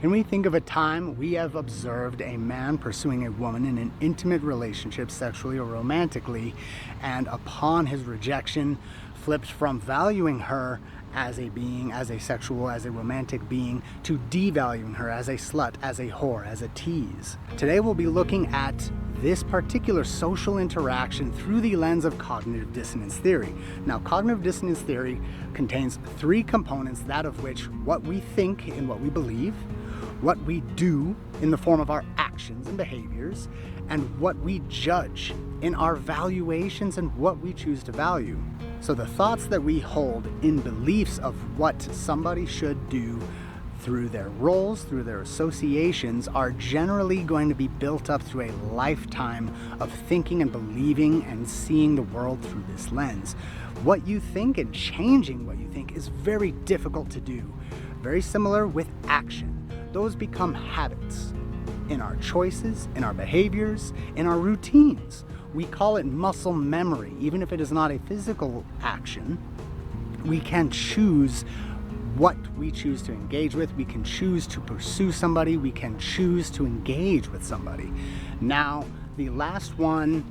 Can we think of a time we have observed a man pursuing a woman in an intimate relationship, sexually or romantically, and upon his rejection, flipped from valuing her as a being, as a sexual, as a romantic being, to devaluing her as a slut, as a whore, as a tease? Today we'll be looking at this particular social interaction through the lens of cognitive dissonance theory. Now, cognitive dissonance theory contains three components, that of which what we think and what we believe, what we do in the form of our actions and behaviors, and what we judge in our valuations and what we choose to value. So the thoughts that we hold in beliefs of what somebody should do through their roles, through their associations, are generally going to be built up through a lifetime of thinking and believing and seeing the world through this lens. What you think and changing what you think is very difficult to do. Very similar with action. Those become habits in our choices, in our behaviors, in our routines. We call it muscle memory. Even if it is not a physical action, we can choose what we choose to engage with. We can choose to pursue somebody. We can choose to engage with somebody. Now, the last one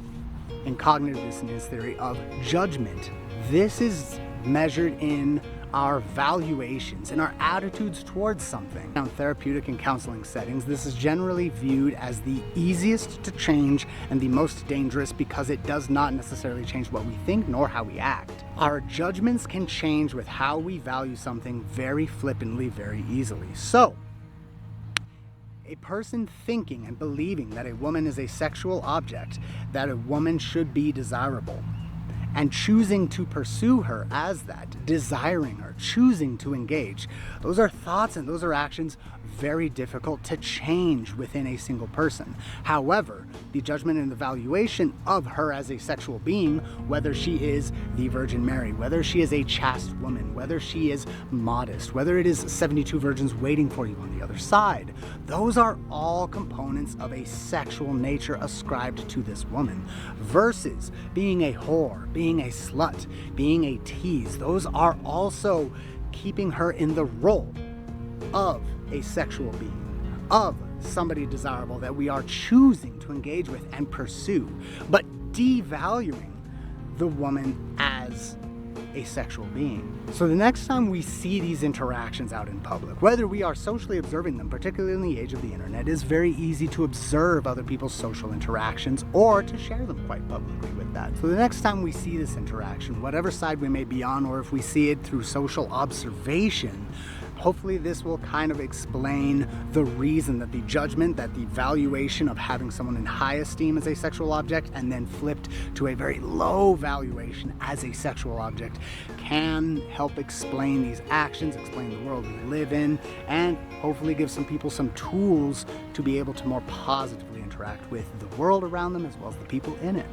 in cognitive dissonance theory of judgment. This is measured in our valuations and our attitudes towards something. Now, in therapeutic and counseling settings, this is generally viewed as the easiest to change and the most dangerous because it does not necessarily change what we think nor how we act. Our judgments can change with how we value something very flippantly, very easily. So, a person thinking and believing that a woman is a sexual object, that a woman should be desirable, and choosing to pursue her as that, desiring her, choosing to engage. Those are thoughts and those are actions very difficult to change within a single person. However, the judgment and the valuation of her as a sexual being, whether she is the Virgin Mary, whether she is a chaste woman, whether she is modest, whether it is 72 virgins waiting for you on the other side, those are all components of a sexual nature ascribed to this woman. Versus being a whore, being a slut, being a tease, those are also keeping her in the role of a sexual being, of somebody desirable that we are choosing to engage with and pursue, but devaluing the woman as a sexual being. So the next time we see these interactions out in public, whether we are socially observing them, particularly in the age of the internet, it is very easy to observe other people's social interactions or to share them quite publicly with that. So the next time we see this interaction, whatever side we may be on, or if we see it through social observation, hopefully this will kind of explain the reason that the judgment, that the valuation of having someone in high esteem as a sexual object and then flipped to a very low valuation as a sexual object can help explain these actions, explain the world we live in, and hopefully give some people some tools to be able to more positively interact with the world around them as well as the people in it.